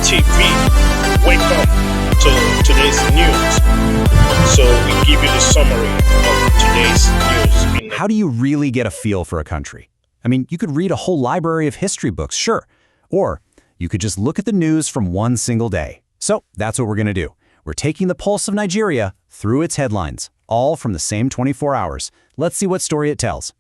TV. Welcome to today's news. So we give you the summary of today's news. How do you really get a feel for a country? I mean, you could read a whole library of history books, sure. Or you could just look at the news from one single day. So that's what we're going to do. We're taking the pulse of Nigeria through its headlines, all from the same 24 hours. Let's see what story it tells.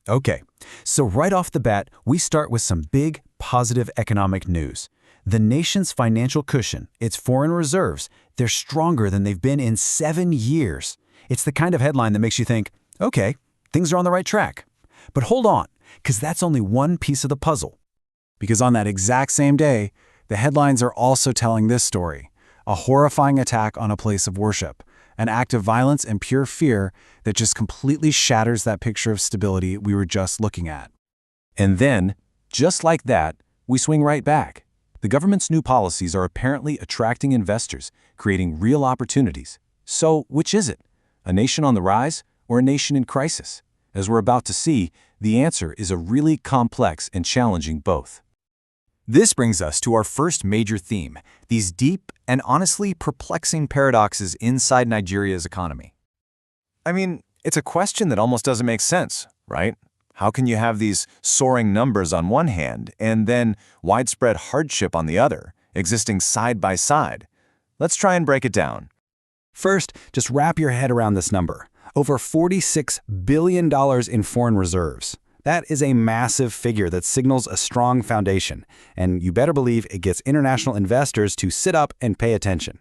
Okay, so right off the bat, we start with some big, positive economic news. The nation's financial cushion, its foreign reserves, they're stronger than they've been in 7 years. It's the kind of headline that makes you think, okay, things are on the right track. But hold on, because that's only one piece of the puzzle. Because on that exact same day, the headlines are also telling this story, a horrifying attack on a place of worship, an act of violence and pure fear that just completely shatters that picture of stability we were just looking at. And then, just like that, we swing right back. The government's new policies are apparently attracting investors, creating real opportunities. So, which is it? A nation on the rise or a nation in crisis? As we're about to see, the answer is a really complex and challenging both. This brings us to our first major theme, these deep and honestly perplexing paradoxes inside Nigeria's economy. I mean, it's a question that almost doesn't make sense, right? How can you have these soaring numbers on one hand and then widespread hardship on the other, existing side by side? Let's try and break it down. First, just wrap your head around this number. Over $46 billion in foreign reserves. That is a massive figure that signals a strong foundation, and you better believe it gets international investors to sit up and pay attention.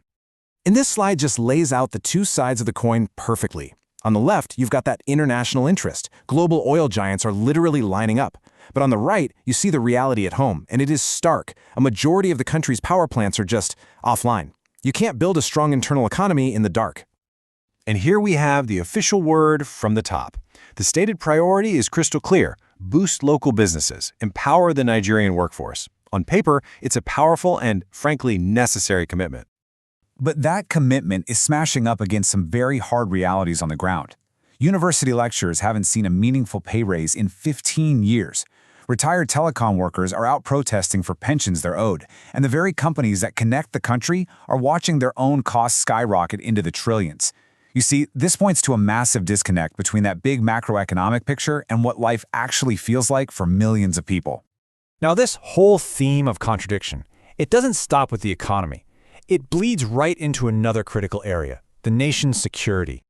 And this slide just lays out the two sides of the coin perfectly. On the left, you've got that international interest. Global oil giants are literally lining up. But on the right, you see the reality at home, and it is stark. A majority of the country's power plants are just offline. You can't build a strong internal economy in the dark. And here we have the official word from the top. The stated priority is crystal clear: boost local businesses, empower the Nigerian workforce. On paper, it's a powerful and, frankly, necessary commitment. But that commitment is smashing up against some very hard realities on the ground. University lecturers haven't seen a meaningful pay raise in 15 years. Retired telecom workers are out protesting for pensions they're owed, and the very companies that connect the country are watching their own costs skyrocket into the trillions. You see, this points to a massive disconnect between that big macroeconomic picture and what life actually feels like for millions of people. Now, this whole theme of contradiction, it doesn't stop with the economy. It bleeds right into another critical area, the nation's security.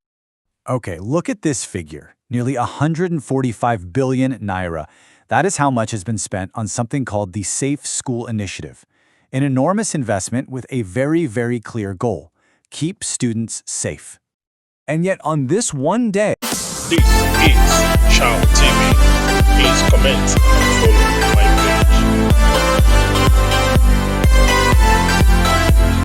Okay, look at this figure, nearly 145 billion naira. That is how much has been spent on something called the Safe School Initiative, an enormous investment with a very, very clear goal: keep students safe. And yet on this one day, This is Child TV. Please comment and follow.